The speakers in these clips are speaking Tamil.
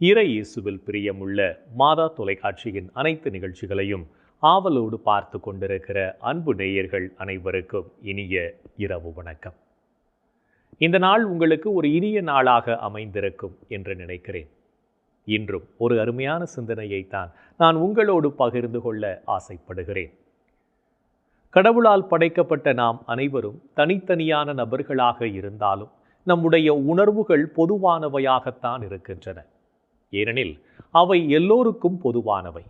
இறை இயேசுவில் பிரியமுள்ள மாதா தொலைக்காட்சியின் அனைத்து நிகழ்ச்சிகளையும் ஆவலோடு பார்த்து கொண்டிருக்கிற அன்பு நேயர்கள் அனைவருக்கும் இனிய இரவு வணக்கம். இந்த நாள் உங்களுக்கு ஒரு இனிய நாளாக அமைந்திருக்கும் என்று நினைக்கிறேன். இன்றும் ஒரு அருமையான சிந்தனையைத்தான் நான் உங்களோடு பகிர்ந்து கொள்ள ஆசைப்படுகிறேன். கடவுளால் படைக்கப்பட்ட நாம் அனைவரும் தனித்தனியான நபர்களாக இருந்தாலும் நம்முடைய உணர்வுகள் பொதுவானவையாகத்தான் இருக்கின்றன. ஏனெனில் அவை எல்லோருக்கும் பொதுவானவை.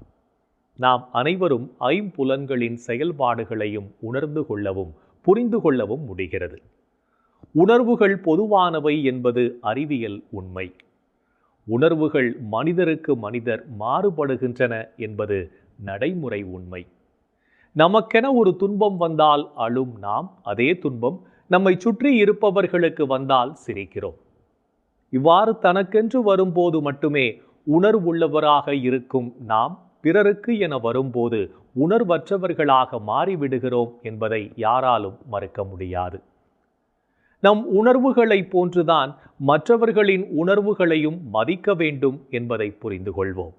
நாம் அனைவரும் ஐம்புலன்களின் செயல்பாடுகளையும் உணர்ந்து கொள்ளவும் புரிந்து கொள்ளவும் முடிகிறது. உணர்வுகள் பொதுவானவை என்பது அறிவியல் உண்மை. உணர்வுகள் மனிதருக்கு மனிதர் மாறுபடுகின்றன என்பது நடைமுறை உண்மை. நமக்கென ஒரு துன்பம் வந்தால் அழும் நாம், அதே துன்பம் நம்மை சுற்றி இருப்பவர்களுக்கு வந்தால் சிரிக்கிறோம். இவ்வாறு தனக்கென்று வரும்போது மட்டுமே உணர்வுள்ளவராக இருக்கும் நாம் பிறருக்கு என வரும்போது உணர்வற்றவர்களாக மாறிவிடுகிறோம் என்பதை யாராலும் மறுக்க முடியாது. நம் உணர்வுகளை போன்றுதான் மற்றவர்களின் உணர்வுகளையும் மதிக்க வேண்டும் என்பதை புரிந்து கொள்வோம்.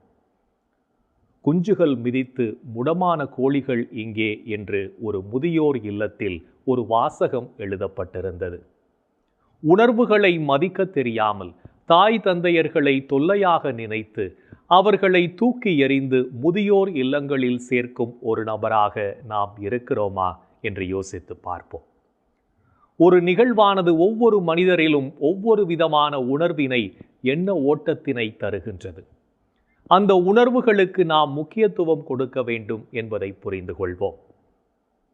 குஞ்சுகள் மிதித்து முடமான கோழிகள் இங்கே என்று ஒரு முதியோர் இல்லத்தில் ஒரு வாசகம் எழுதப்பட்டிருந்தது. உணர்வுகளை மதிக்க தெரியாமல் தாய் தந்தையர்களை தொல்லையாக நினைத்து அவர்களை தூக்கி எறிந்து முதியோர் இல்லங்களில் சேர்க்கும் ஒரு நபராக நாம் இருக்கிறோமா என்று யோசித்து பார்ப்போம். ஒரு நிகழ்வானது ஒவ்வொரு மனிதரிலும் ஒவ்வொரு விதமான உணர்வினை, எண்ண ஓட்டத்தினை தருகின்றது. அந்த உணர்வுகளுக்கு நாம் முக்கியத்துவம் கொடுக்க வேண்டும் என்பதை புரிந்து கொள்வோம்.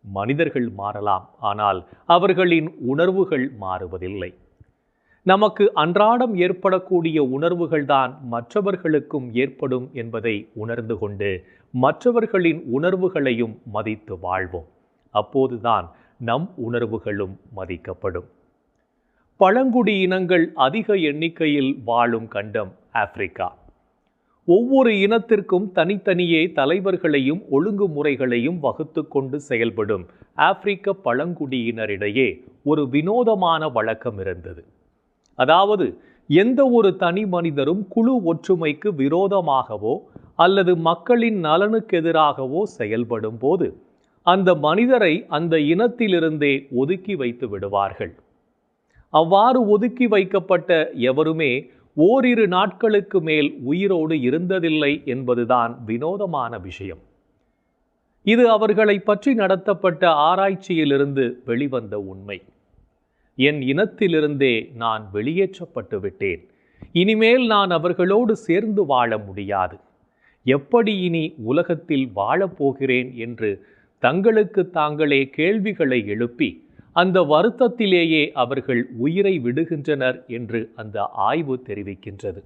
மனிதர்கள் மாறலாம், ஆனால் அவர்களின் உணர்வுகள் மாறுவதில்லை. நமக்கு அன்றாடம் ஏற்படக்கூடிய உணர்வுகள்தான் மற்றவர்களுக்கும் ஏற்படும் என்பதை உணர்ந்து கொண்டு மற்றவர்களின் உணர்வுகளையும் மதித்து வாழ்வோம். அப்போதுதான் நம் உணர்வுகளும் மதிக்கப்படும். பழங்குடி இனங்கள் அதிக எண்ணிக்கையில் வாழும் கண்டம் ஆப்பிரிக்கா. ஒவ்வொரு இனத்திற்கும் தனித்தனியே தலைவர்களையும் ஒழுங்குமுறைகளையும் வகுத்து கொண்டு செயல்படும் ஆப்பிரிக்க பழங்குடியினரிடையே ஒரு வினோதமான வழக்கம் இருந்தது. அதாவது, எந்த ஒரு தனி மனிதரும் குழு ஒற்றுமைக்கு விரோதமாகவோ அல்லது மக்களின் நலனுக்கு எதிராகவோ செயல்படும் போது அந்த மனிதரை அந்த இனத்திலிருந்தே ஒதுக்கி வைத்து விடுவார்கள். அவ்வாறு ஒதுக்கி வைக்கப்பட்ட எவருமே ஓரிரு நாட்களுக்கு மேல் உயிரோடு இருந்ததில்லை என்பதுதான் வினோதமான விஷயம். இது அவர்களை பற்றி நடத்தப்பட்ட ஆராய்ச்சியிலிருந்து வெளிவந்த உண்மை. என் இனத்திலிருந்தே நான் வெளியேற்றப்பட்டு விட்டேன், இனிமேல் நான் அவர்களோடு சேர்ந்து வாழ முடியாது, எப்படி இனி உலகத்தில் வாழப்போகிறேன் என்று தங்களுக்கு தாங்களே கேள்விகளை எழுப்பி அந்த வருத்தத்திலேயே அவர்கள் உயிரை விடுகின்றனர் என்று அந்த ஆய்வு தெரிவிக்கின்றது.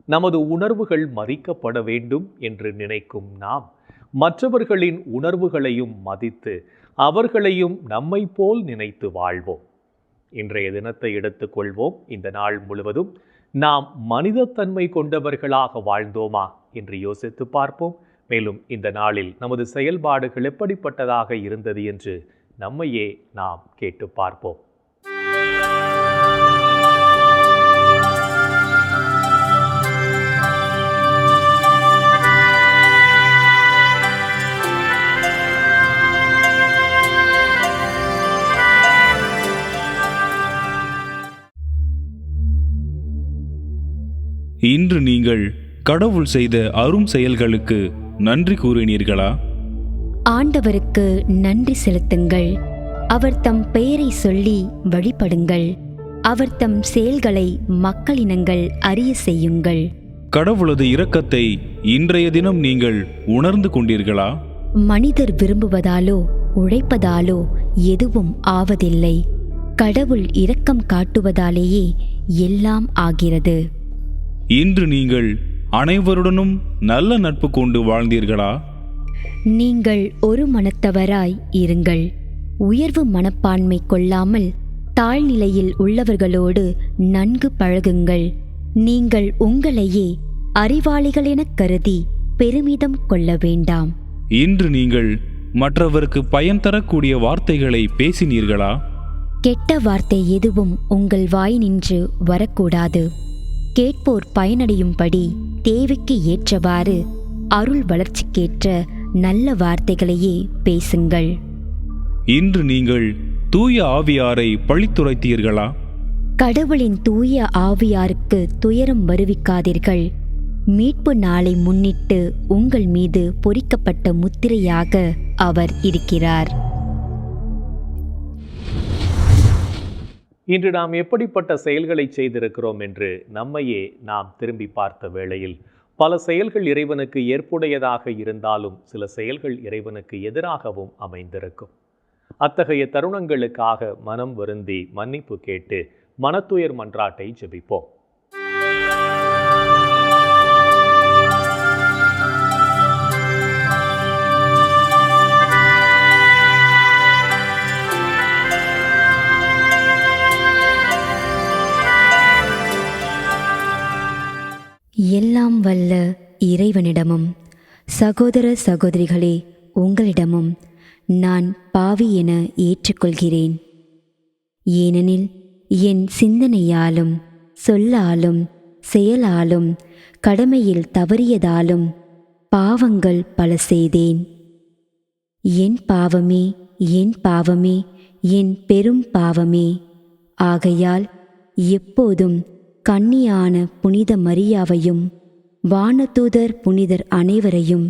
நமது உணர்வுகள் மதிக்கப்பட வேண்டும் என்று நினைக்கும் நாம் மற்றவர்களின் உணர்வுகளையும் மதித்து அவர்களையும் நம்மை போல் நினைத்து வாழ்வோம். இன்றைய தினத்தை எடுத்துக்கொள்வோம். இந்த நாள் முழுவதும் நாம் மனிதத்தன்மை கொண்டவர்களாக வாழ்ந்தோமா என்று யோசித்து பார்ப்போம். மேலும் இந்த நாளில் நமது செயல்பாடுகள் எப்படிப்பட்டதாக இருந்தது என்று நம்மையே நாம் கேட்டு பார்ப்போம். இன்று நீங்கள் கடவுள் செய்த அரும் செயல்களுக்கு நன்றி கூறினீர்களா? ஆண்டவருக்கு நன்றி செலுத்துங்கள். அவர் தம் பெயரை சொல்லி வழிபடுங்கள். அவர் தம் செயல்களை மக்களினங்கள் அறிய செய்யுங்கள். கடவுளது இரக்கத்தை இன்றைய தினம் நீங்கள் உணர்ந்து கொண்டீர்களா? மனிதர் விரும்புவதாலோ உழைப்பதாலோ எதுவும் ஆவதில்லை. கடவுள் இரக்கம் காட்டுவதாலேயே எல்லாம் ஆகிறது. இன்று நீங்கள் அனைவருடனும் நல்ல நட்பு கொண்டு வாழ்ந்தீர்களா? நீங்கள் ஒரு மனத்தவராய் இருங்கள். உயர்வு மனப்பான்மை கொள்ளாமல் தாழ்நிலையில் உள்ளவர்களோடு நன்கு பழகுங்கள். நீங்கள் உங்களையே அறிவாளிகள் எனக் கருதி பெருமிதம் கொள்ள வேண்டாம். இன்று நீங்கள் மற்றவருக்கு பயன் தரக்கூடிய வார்த்தைகளை பேசினீர்களா? கெட்ட வார்த்தை எதுவும் உங்கள் வாய் நின்று வரக்கூடாது. கேட்போர் பயனடையும்படி தேவைக்கு ஏற்றவாறு அருள் வளர்ச்சிக்கேற்ற நல்ல வார்த்தைகளையே பேசுங்கள். இன்று நீங்கள் தூய ஆவியாரை பழித்துரைத்தீர்களா? கடவுளின் தூய ஆவியாருக்கு துயரம் வருவிக்காதீர்கள். மீட்பு நாளை முன்னிட்டு உங்கள் மீது பொறிக்கப்பட்ட முத்திரையாக அவர் இருக்கிறார். இன்று நாம் எப்படிப்பட்ட செயல்களை செய்திருக்கிறோம் என்று நம்மையே நாம் திரும்பி பார்த்த வேளையில் பல செயல்கள் இறைவனுக்கு ஏற்புடையதாக இருந்தாலும் சில செயல்கள் இறைவனுக்கு எதிராகவும் அமைந்திருக்கும். அத்தகைய தருணங்களுக்காக மனம் வருந்தி மன்னிப்பு கேட்டு மனத்துயர் மன்றாட்டை ஜெபிப்போம். எல்லாம் வல்ல இறைவனிடமும் சகோதர சகோதரிகளே உங்களிடமும் நான் பாவி என ஏற்றுக்கொள்கிறேன். ஏனெனில் என் சிந்தனையாலும் சொல்லாலும் செயலாலும் கடமையில் தவறியதாலும் பாவங்கள் பல செய்தேன். என் பாவமே, என் பாவமே, என் பெரும் பாவமே. ஆகையால் எப்போதும் கன்னியான புனித மரியாவையும் வானதூதர் புனிதர் அனைவரையும்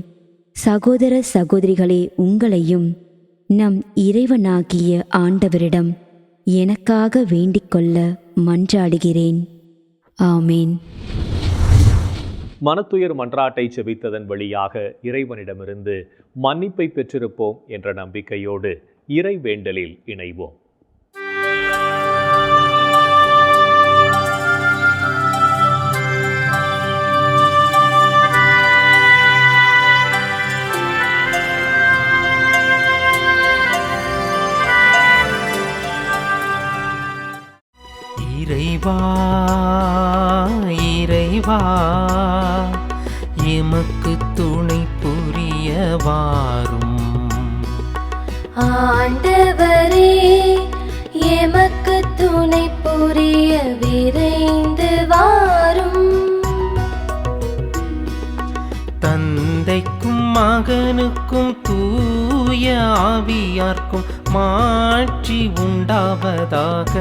சகோதர சகோதரிகளே உங்களையும் நம் இறைவனாகிய ஆண்டவரிடம் எனக்காக வேண்டிக்கொள்ள மன்றாடுகிறேன். ஆமேன். மனத்துயர் மன்றாட்டை செபித்ததன் வழியாக இறைவனிடமிருந்து மன்னிப்பை பெற்றிருப்போம் என்ற நம்பிக்கையோடு இறை வேண்டலில் இணைவோம். இறைவா இறைவா எமக்கு துணை புரிய வாரும். ஆண்டவரே எமக்கு துணை புரிய விரைந்து வாரும். தந்தைக்கும் மகனுக்கும் தூய ஆவியார்க்கும் மாட்சி உண்டாவதாக.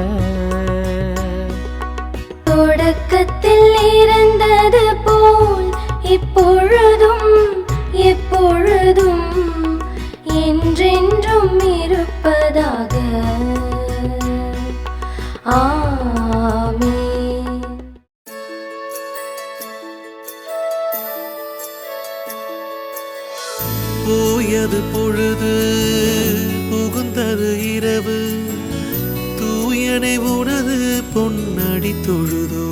தொடக்கத்தில் இருந்தது போல் இப்பொழுதும் எப்பொழுதும் என்றென்றும் இருப்பதாக. ஆமென். போயது பொழுது புகுந்தது இரவு, தூயனை உனது பொன்னடி தொழுதோ.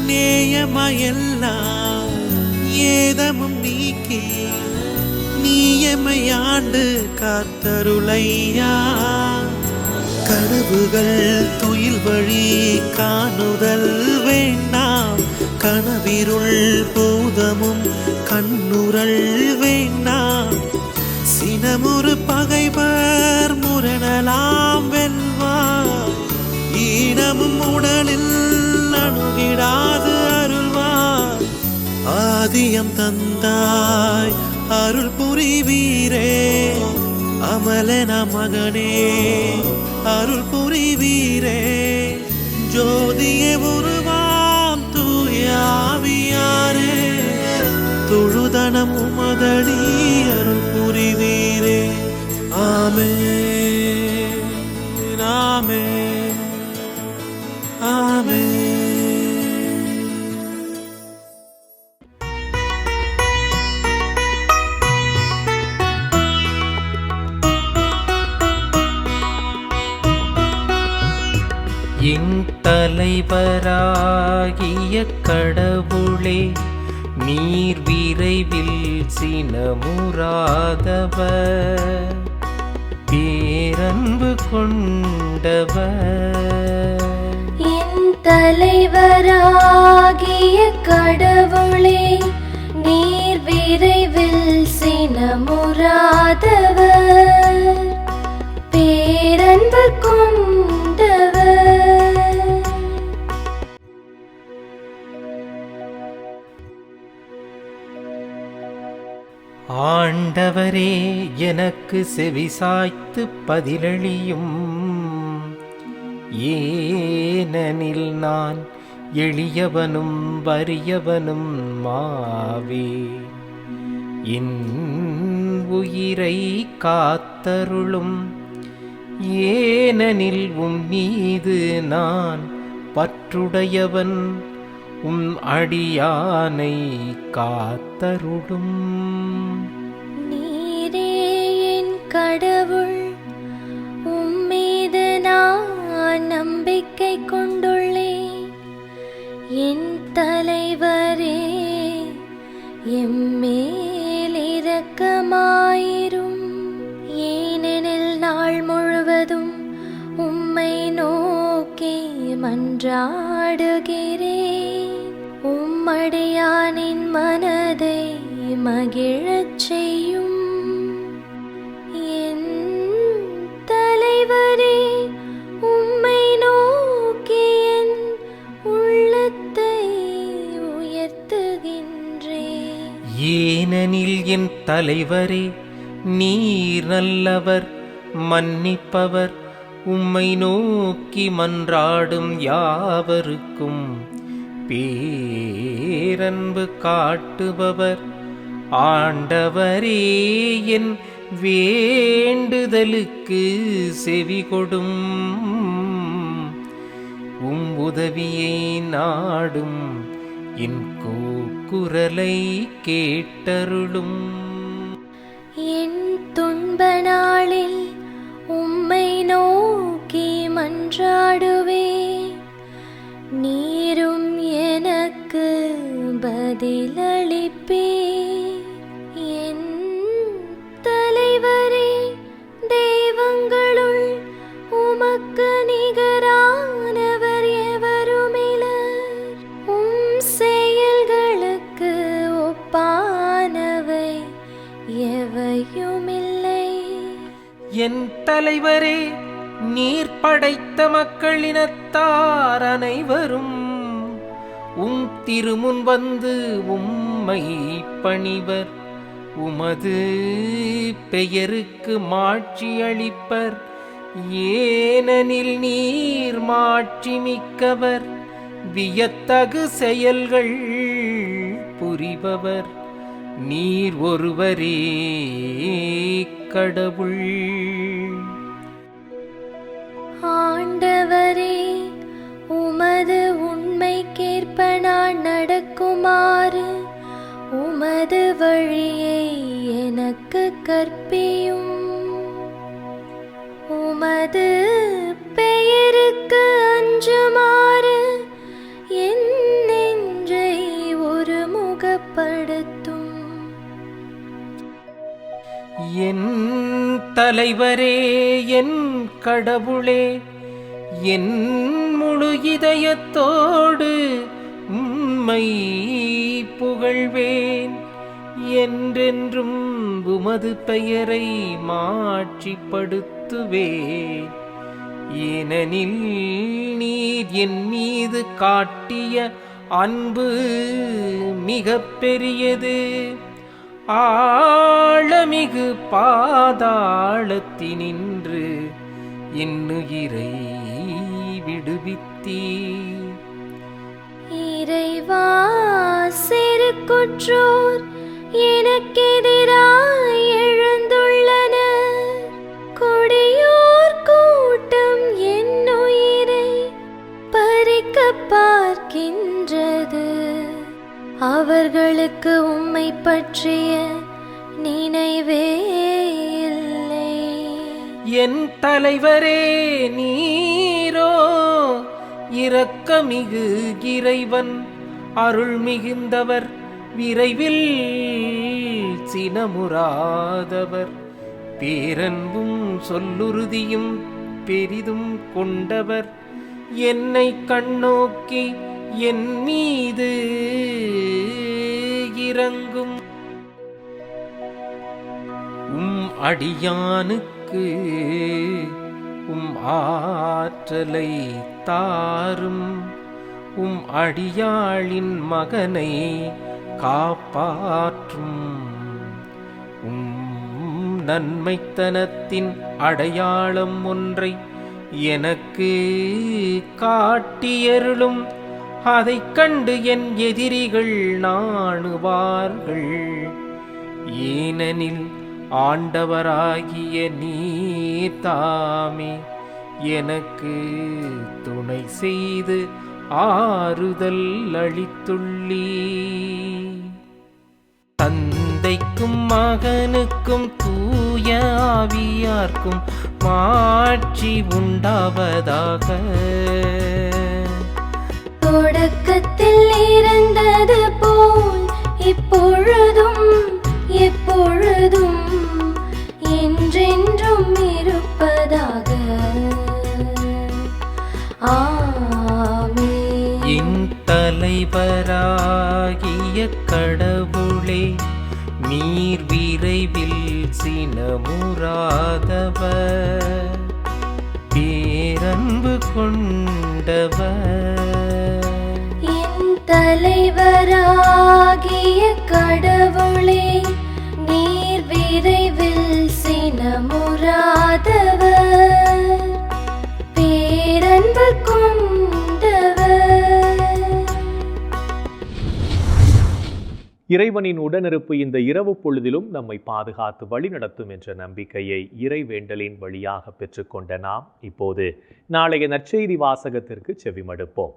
நேயமையெல்லாம் ஏதமும் நீக்கி நீயமையாண்டு காத்தருளையா. கனவுகள் துயில் வழி காணுதல் வேண்டாம், கனவிருள் பூதமும் கண்ணுரல் வேண்டாம். சினமுறு பகைவர் முரணலாம் வெல்வார், ஈனமும் உடலில் அணுகிடாது அருள்வார். ஆதியம் தந்தாய் அருள் புரிவீரே, அமலன மகனே அருள் புரிவீரே. ஜோதியே உருவாம் தூயாவியாரே, தொழுதனம் உமதடி அருள் புரிவீரே. ஆமென் ஆமென் ஆமென். என் தலைவராகிய கடவுளே, நீர் விரைவில் சினமுறாதவர், பேரன்பு கொண்டவர். என் தலைவராகிய கடவுளே, நீர் விரைவில் சினமுறாதவர், பேரன்பு கொண்டவர். ஆண்டவரே எனக்கு செவிசாய்த்து பதிலளியும். ஏனெனில் நான் எளியவனும் வறியவனும் மாவே. என் உயிரை காத்தருளும். ஏனெனில் மீது நான் பற்றுடையவன். அடியானை காத்தருளும். நீரே என் கடவுள், உம்மீது நான் நம்பிக்கை கொண்டுள்ளேன். என் தலைவரே, எம்மேல் இரக்கமாயிரும். ஏனெனில் நாள் முழுவதும் உம்மை நோக்கி மன்றாடுகிறேன். உம்மடியானின் மனதை மகிழச் செய்யும். என் தலைவரே, உம்மை நோக்கி என் உள்ளத்தை உயர்த்துகின்றேன். ஏனெனில் என் தலைவரே, நீர் நல்லவர், மன்னிப்பவர். உம்மை நோக்கி மன்றாடும் யாவருக்கும் பேரன்பு காட்டுபவர். ஆண்டவரே, என் வேண்டுதலுக்கு செவிகொடும். உதவியை நாடும் என் கூக்குரலை கேட்டருளும். என் துன்ப நாளில் உம்மை நோக்கி மன்றாடுவேன். நீரும் எனக்கு பதிலளிப்பீர். என் தலைவரே, தெய்வங்களுள் உமக்கு நிகரானவர் எவருமிலர். செயல்களுக்கு ஒப்பானவை எவையுமில்லை. என் தலைவரே, நீர் படைத்த மக்களினத்தார் அனைவரும் திருமுன் வந்து உம்மை பணிவர். உமது பெயருக்கு மாட்சி அளிப்பர். ஏனெனில் நீர் மாட்சி மிக்கவர், வியத்தகு செயல்கள் புரிபவர். நீர் ஒருவரே கடவுள். ஆண்டவரே, உமது உண்மைக்கேற்ப நான் நடக்குமாறு உமது வழியை எனக்கு கற்பியும். உமது பெயருக்கு அஞ்சுமாறு என் நெஞ்சை ஒருமுகப்படுத்தும். என் தலைவரே, என் கடவுளே, என் முழு இதயத்தோடு உம்மை புகழ்வேன். என்றென்றும் உமது பெயரை மாட்சிப்படுத்துவேன். ஏனெனில் நீர் என் மீது காட்டிய அன்பு மிகப் பெரியது. ஆழமிகு பாதாளத்தினின்று என்னுயிரை விடுவித்தீர். இறைவா, சிறு குற்றோர் எனக்கெதிராய் எழுந்துள்ளனர். கொடியோர் கூட்டம் என் உயிரை பறிக்க பார்க்கின்றது. அவர்களுக்கு உம்மை பற்றிய நினைவே இல்லை. என் தலைவரே, நீரோ இரக்கமிகு இறைவன், அருள் மிகுந்தவர், விரைவில் சினமுறாதவர், பேரன்பும் சொல்லுறுதியும் பெரிதும் கொண்டவர். என்னை கண்ணோக்கி என் மீது இறங்கும். அடியானுக்கு ஆற்றலை தாரும். அடியாளின் மகனை காப்பாற்றும். நன்மைத்தனத்தின் அடையாளம் ஒன்றை எனக்கு காட்டியருளும். அதைக் கண்டு என் எதிரிகள் நாணுவார்கள். ஏனெனில் ஆண்டவராகிய நீர் தாமே எனக்கு துணை செய்து ஆறுதல் அளித்துள்ளீ. தந்தைக்கும் மகனுக்கும் தூய ஆவியார்க்கும் மாட்சி உண்டாவதாக. தொடக்கத்தில் இருந்தது போல் இப்பொழுதும் எப்பொழுதும் என்றென்றும் இருப்பதாக. ஆமென். என் தலைவராகிய கடவுளே, நீர் விரைவில் சினமுறாதவர், பேரன்பு கொண்டவர். என் தலைவராகிய கடவுளே, நீர் விரைவில் சினமுறாதவர், பேரன்பு கொண்டவர். இறைவனின் உடனிருப்பு இந்த இரவு பொழுதிலும் நம்மை பாதுகாத்து வழிநடத்தும் என்ற நம்பிக்கையை இறைவேண்டலின் வழியாக பெற்றுக்கொண்ட நாம் இப்போது நாளைய நற்செய்தி வாசகத்திற்கு செவிமடுப்போம்.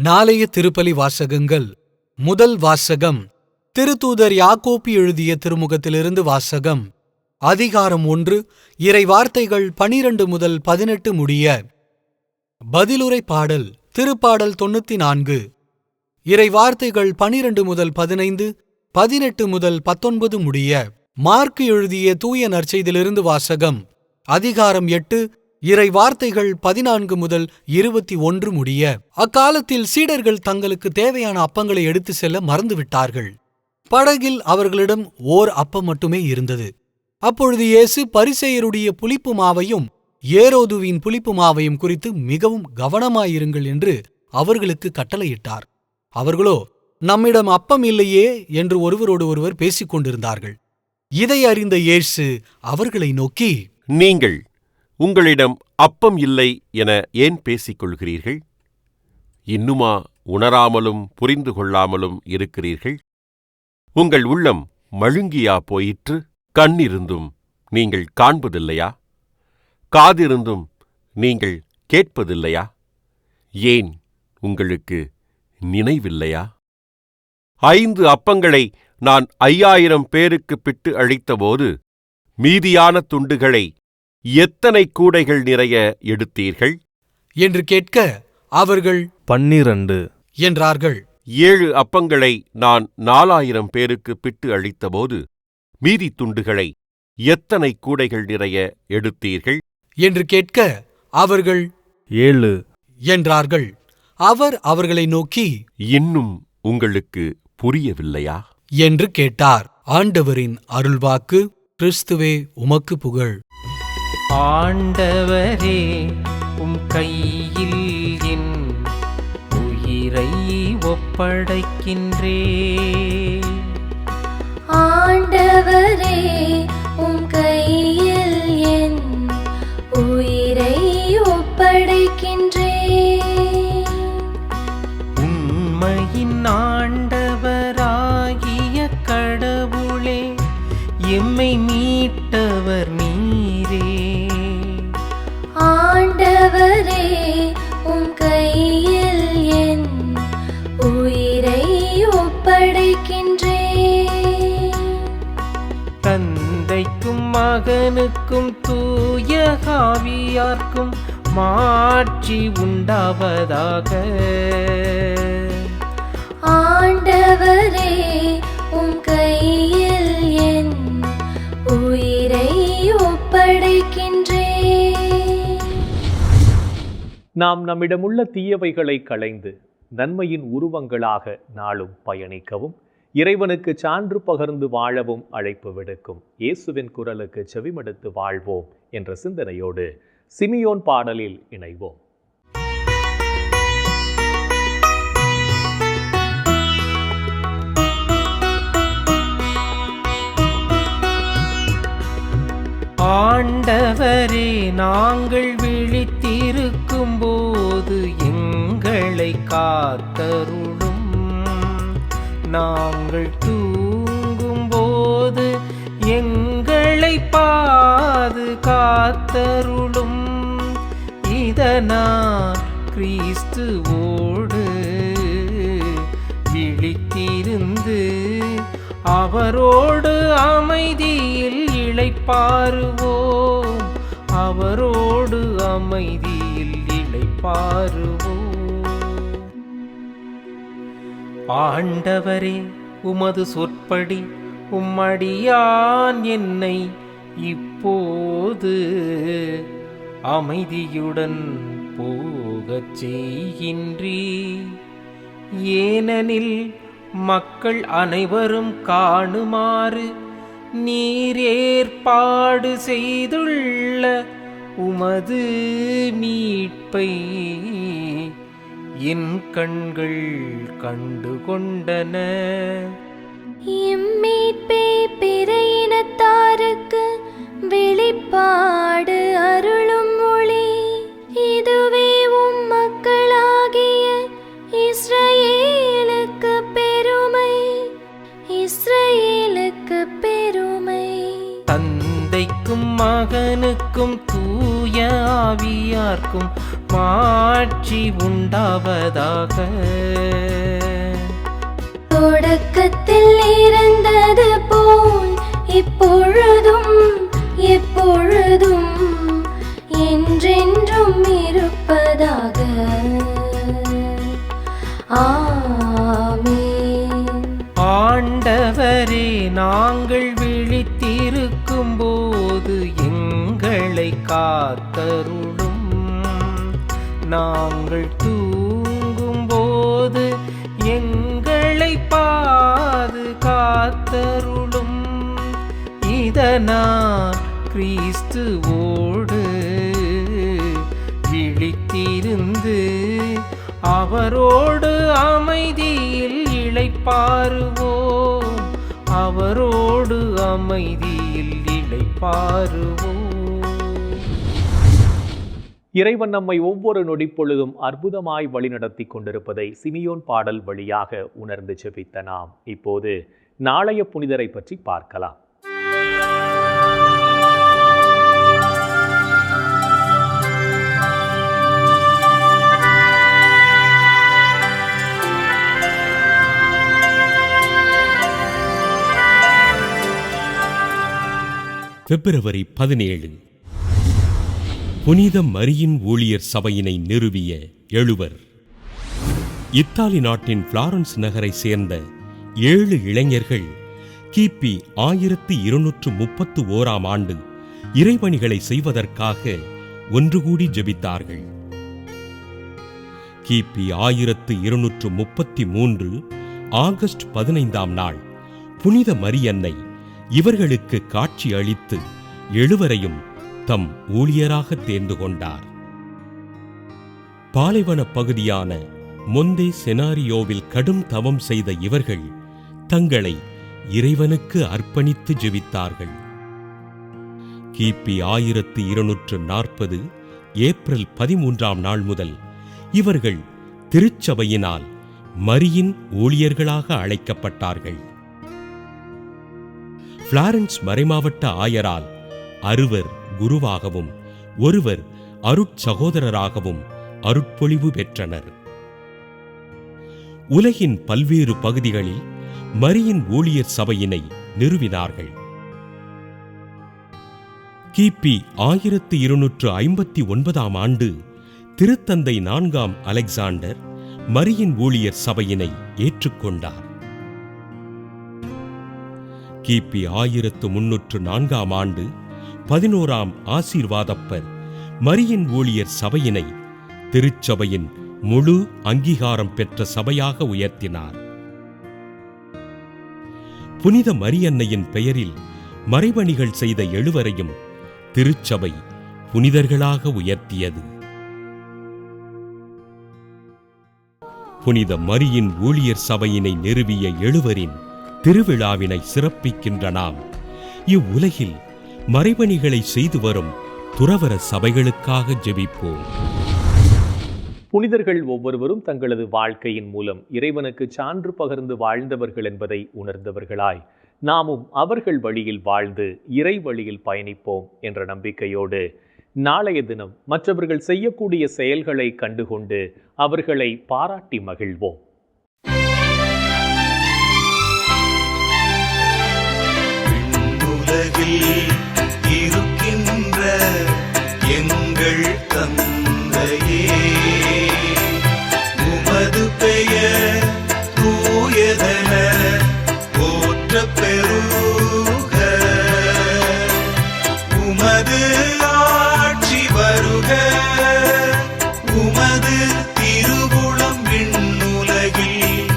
நாளைய திருப்பலி வாசகங்கள். முதல் வாசகம் திருத்தூதர் யாக்கோப்பு எழுதிய திருமுகத்திலிருந்து வாசகம். அதிகாரம் 1, இறை வார்த்தைகள் 12 முதல் 18 முடிய. பதிலுரை பாடல் திருப்பாடல் 94. இறை வார்த்தைகள் 12 முதல் 15, 18 முதல் 19 முடிய. மார்க்கு எழுதிய தூய நற்செய்தியிலிருந்து வாசகம். அதிகாரம் 8, இறை வார்த்தைகள் 14 முதல் 21 முடிய. அக்காலத்தில் சீடர்கள் தங்களுக்கு தேவையான அப்பங்களை எடுத்து செல்ல மறந்துவிட்டார்கள். படகில் அவர்களிடம் ஓர் அப்பம் மட்டுமே இருந்தது. அப்பொழுது இயேசு பரிசேயருடைய புளிப்பு மாவையும் ஏரோதுவின் புளிப்பு மாவையும் குறித்து மிகவும் கவனமாயிருங்கள் என்று அவர்களுக்கு கட்டளையிட்டார். அவர்களோ, நம்மிடம் அப்பம் இல்லையே என்று ஒருவரோடு ஒருவர் பேசிக் கொண்டிருந்தார்கள். இதை அறிந்த இயேசு அவர்களை நோக்கி, நீங்கள் உங்களிடம் அப்பம் இல்லை என ஏன் பேசிக் கொள்கிறீர்கள்? இன்னுமா உணராமலும் புரிந்து கொள்ளாமலும் இருக்கிறீர்கள்? உங்கள் உள்ளம் மழுங்கியா போயிற்று? கண்ணிருந்தும் நீங்கள் காண்பதில்லையா? காதிருந்தும் நீங்கள் கேட்பதில்லையா? ஏன் உங்களுக்கு நினைவில்லையா? 5 அப்பங்களை நான் 5000 பேருக்கு பிட்டு அளித்தபோது மீதியான துண்டுகளை எத்தனை கூடைகள் நிறைய எடுத்தீர்கள் என்று கேட்க, அவர்கள் 12 என்றார்கள். 7 அப்பங்களை நான் 4000 பேருக்கு பிட்டு அளித்தபோது மீதி துண்டுகளை எத்தனை கூடைகள் நிறைய எடுத்தீர்கள் என்று கேட்க, அவர்கள் 7 என்றார்கள். அவர் அவர்களை நோக்கி, இன்னும் உங்களுக்கு புரியவில்லையா என்று கேட்டார். ஆண்டவரின் அருள்வாக்கு. கிறிஸ்துவே உமக்கு புகழ். ஆண்டவரே, உம் கையில் என் உயிரை ஒப்படைக்கின்றே. ஆண்டவரே, உம் கையில் என் உயிரை ஒப்படைக்கின்றேன். உண்மையின் ஆண்டவராகிய கடவுளே, எம்மை மீட்டவர் நீரே. ஆண்டவரே, உம் கையில் என் உயிரை ஒப்படைக்கின்றேன். தந்தைக்கும் மகனுக்கும் தூய ஆவியார்க்கும் மாட்சி உண்டாவதாக. ஆண்டவரே, உம் கையில் என் உயிரை ஒப்படைக்கின்றேன். நாம் நம்மிடமுள்ள தீயவைகளை களைந்து நன்மையின் உருவங்களாக நாளும் பயணிக்கவும் இறைவனுக்கு சான்று பகர்ந்து வாழவும் அழைப்பு விடுக்கும் இயேசுவின் குரலுக்கு செவிமடுத்து வாழ்வோம் என்ற சிந்தனையோடு சிமியோன் பாடலில் இணைவோம். ஆண்டவரே, நாங்கள் விழித்திருக்கும் போது எங்களை காத்தருளும். நாங்கள் தூங்கும் போது எங்களை பாதுகாத்தருளும். இதனால் கிறிஸ்துவோடு விழித்திருந்து அவரோடு அமைதியில் இளைப்பாறுவோம். அவரோடு அமைதியில் இளைப்பாறுவோம். ஆண்டவரே, உமது சொற்படி உம்மடியான் என்னை இப்போது அமைதியுடன் போகச் செய்கின்றீர். ஏனெனில் மக்கள் அனைவரும் காணுமாறு நீர் ஏற்பாடு செய்துள்ள உமது மீட்பை என் கண்கள் கண்டு கொண்டன. இம்மீட்பே பிற இனத்தாருக்கு வெளிப்பாடு அருளும் ஒளி. இதுவே உம் மக்களாகிய இஸ்ரவேலுக்கு பெருமை. இஸ்ரவேலுக்கு பெருமை. தந்தைக்கும் மகனுக்கும் தூய ஆவியார்க்கும் மாட்சி உண்டாவதாக. தொடக்கத்தில் இருந்தது போல் இப்பொழுதும் எப்பொழுதும் என்றென்றும் இருப்பதாக. ஆமென். ஆண்டவரே, நாங்கள் விழித்திருக்கும் போது எங்களை காத்தருளும். நாங்கள் தூங்கும் போது எங்களை பாதுகாத்தருளும். இதனால் கிறிஸ்துவோடு விழித்திருந்து அவரோடு அமைதியில் இளைப்பாறுவோம். அவரோடு அமைதியில் இளைப்பாறுவோம். இறைவன் நம்மை ஒவ்வொரு நொடிப்பொழுதும் அற்புதமாய் வழிநடத்தி கொண்டிருப்பதை சிமியோன் பாடல் வழியாக உணர்ந்து ஜெபித்த நாம் இப்போது நாளைய புனிதரை பற்றி பார்க்கலாம். பிப்ரவரி 17 புனித மரியின் ஊழியர் சபையினை நிறுவிய எழுவர். இத்தாலி நாட்டின் பிளாரன்ஸ் நகரை சேர்ந்த 7 இளைஞர்கள் கிபி 1231 ஆண்டு இறைபணிகளை செய்வதற்காக ஒன்று கூடி ஜெபித்தார்கள். கிபி 1233 ஆகஸ்ட் 15 நாள் புனித மரியன்னை இவர்களுக்கு காட்சி அளித்து எழுவரையும் தம் ஊழியராக தேர்ந்து கொண்டார். பாலைவன பகுதியான மொந்தே செனாரியோவில் கடும் தவம் செய்த இவர்கள் தங்களை இறைவனுக்கு அர்ப்பணித்து ஜெபித்தார்கள். கிபி 1240 ஏப்ரல் 13 நாள் முதல் இவர்கள் திருச்சபையினால் மரியின் ஊழியர்களாக அழைக்கப்பட்டார்கள். பிளாரன்ஸ் மறைமாவட்ட ஆயரால் 6 குருவாகவும் 1 அருட்சகோதரராகவும் அருட்பொழிவு பெற்றனர். உலகின் பல்வேறு பகுதிகளில் மரியின் ஊழியர் சபையினை நிறுவினார்கள். கிபி 1259 ஆண்டு திருத்தந்தை 4 அலெக்சாண்டர் மரியின் ஊழியர் சபையினை ஏற்றுக்கொண்டார். கிபி 1304 ஆண்டு 11 ஆசீர்வாதப்பர் மரியின் ஊழியர் சபையினை திருச்சபையின் முழு அங்கீகாரம் பெற்ற சபையாக உயர்த்தினார். புனித மரியன்னையின் பெயரில் மறைபணிகள் செய்த 7வரையும் திருச்சபை புனிதர்களாக உயர்த்தியது. புனித மரியின் ஊழியர் சபையினை நிறுவிய 7வரின் திருவிழாவினை சிறப்பிக்கின்ற நாம் இவ்வுலகில் மறைபணிகளை செய்து வரும் துறவற சபைகளுக்காக ஜெபிப்போம். புனிதர்கள் ஒவ்வொருவரும் தங்களது வாழ்க்கையின் மூலம் இறைவனுக்கு சான்று பகிர்ந்து வாழ்ந்தவர்கள் என்பதை உணர்ந்தவர்களாய் நாமும் அவர்கள் வழியில் வாழ்ந்து இறை வழியில் பயணிப்போம் என்ற நம்பிக்கையோடு நாளைய தினம் மற்றவர்கள் செய்யக்கூடிய செயல்களை கண்டுகொண்டு அவர்களை பாராட்டி மகிழ்வோம். இருக்கின்ற எங்கள் தந்தையே, உமது பெயர் தூயதென போற்றப் பெறுக. உமது ஆட்சி வருக. உமது திருவுளம் விண்ணுலகில்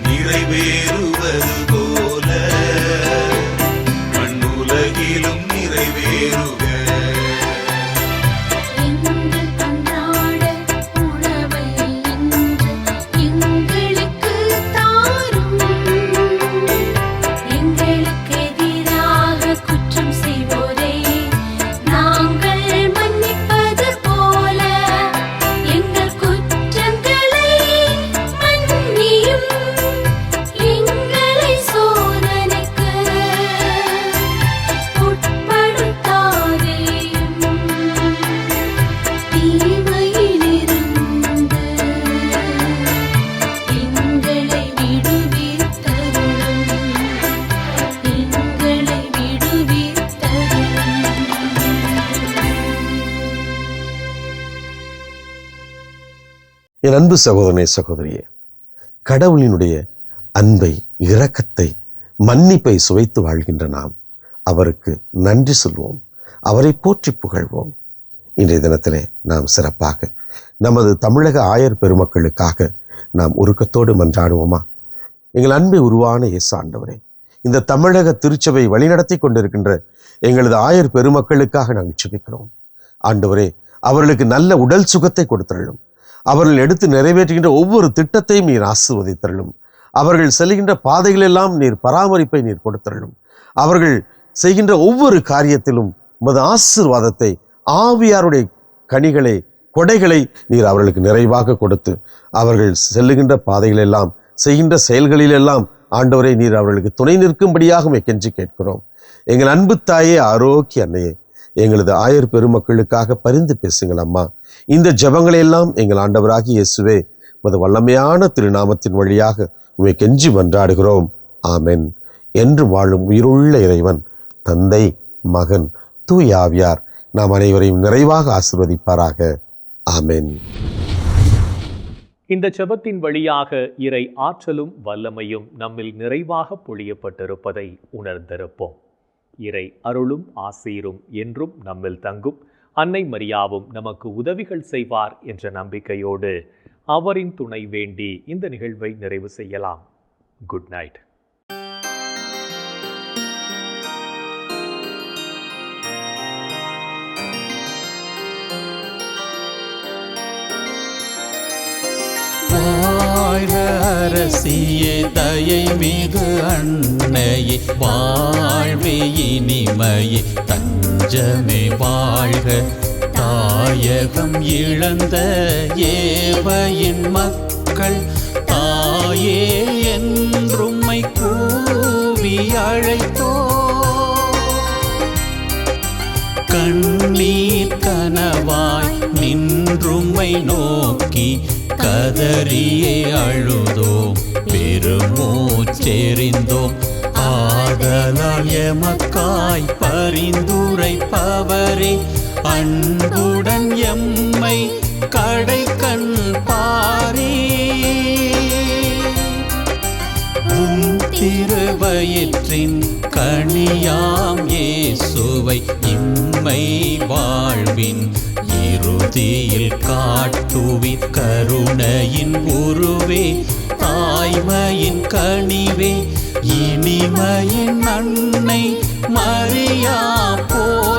நிறைவேறுவது போல மண்ணுலகிலும் நிறைவேறுக. எங்கள் அன்றாட உணவை இன்று எங்களுக்குத் தாரும். எங்களுக்கு எதிராக குற்றம் செய்வோரை நாங்கள் மன்னிப்பது போல எங்கள் குற்றங்களை மன்னியும். எங்களை சோதனைக்கு உட்படுத்தாதேயும். தீமையிலிருந்து எங்களை விடுவித்தருளும். எங்களை விடுவித்தருளும். என் அன்பு சகோதரனே, சகோதரியே, கடவுளினுடைய அன்பை, இரக்கத்தை, மன்னிப்பை சுவைத்து வாழ்கின்ற நாம் அவருக்கு நன்றி சொல்வோம், அவரை போற்றி புகழ்வோம். இன்றைய தினத்திலே நாம் சிறப்பாக நமது தமிழக ஆயர் பெருமக்களுக்காக நாம் உருக்கத்தோடு மன்றாடுவோமா? எங்கள் அன்பை உருவான இயேசு ஆண்டவரே, இந்த தமிழக திருச்சபை வழிநடத்தி கொண்டிருக்கின்ற எங்களது ஆயர் பெருமக்களுக்காக நாங்கள் ஜெபிக்கிறோம். ஆண்டவரே, அவர்களுக்கு நல்ல உடல் சுகத்தை கொடுத்தருளும். அவர்கள் எடுத்து நிறைவேற்றுகின்ற ஒவ்வொரு திட்டத்தையும் நீர் ஆசீர்வதித்தருளும். அவர்கள் செல்கின்ற பாதைகளெல்லாம் நீர் பராமரிப்பை நீர் கொடுத்தருளும். அவர்கள் செய்கின்ற ஒவ்வொரு காரியத்திலும் உமது ஆசீர்வாதத்தை, ஆவியாருடைய கனிகளை, கொடைகளை நீர் அவர்களுக்கு நிறைவாக கொடுத்து அவர்கள் செல்லுகின்ற பாதைகளெல்லாம், செய்கின்ற செயல்களிலெல்லாம் ஆண்டவரை நீர் அவர்களுக்கு துணை நிற்கும்படியாக கெஞ்சி கேட்கிறோம். எங்கள் அன்பு தாயே, ஆரோக்கிய அன்னையே, எங்களது ஆயர் பெருமக்களுக்காக பரிந்து பேசுங்கள் அம்மா. இந்த ஜெபங்களை எல்லாம் எங்கள் ஆண்டவராகிய இயேசுவே உமது வல்லமையான திருநாமத்தின் வழியாக உம்மை கெஞ்சி மன்றாடுகிறோம். ஆமென். என்று வாழும் உயிருள்ள இறைவன் தந்தை, மகன், தூய ஆவியார் நாம் அனைவரையும் நிறைவாக ஆசீர்வதிப்பாராக. ஆமென். இந்த ஜெபத்தின் வழியாக இறை ஆற்றலும் வல்லமையும் நம்மில் நிறைவாக பொழியப்பட்டிருப்பதை உணர்ந்திருப்போம். இறை அருளும் ஆசீரும் என்றும் நம்மில் தங்கும். அன்னை மரியாவும் நமக்கு உதவிகள் செய்வார் என்ற நம்பிக்கையோடு அவரின் துணை வேண்டி இந்த நிகழ்வை நிறைவு செய்யலாம். Good night. வாழ்க அரசியே, தயை மிகு அன்னையே, வாழ்வே இனிமையே, தஞ்சமே வாழ்க. தாயகம் இழந்த ஏவையின் மக்கள் தாயே என்றும்மை கூவி அழைத்தோ. கண்ணீர் கனவாய் நின்றும்மை நோக்கி கதறியே அழுதோம், பெருமூச்செறிந்தோம். ஆதலால் எமக்காய் பரிந்துரைப்பவரே, அன்புடன் எம்மை கடைக்கண் பாரே. உம் திருவயிற்றின் கனியாம் இயேசுவை இம்மை வாழ்வின் இறுதியில் காட்டுவிற் கருணையின் உருவே, தாய்மையின் கனிவே, இனிமையின் அன்னை மரியா போற்றி.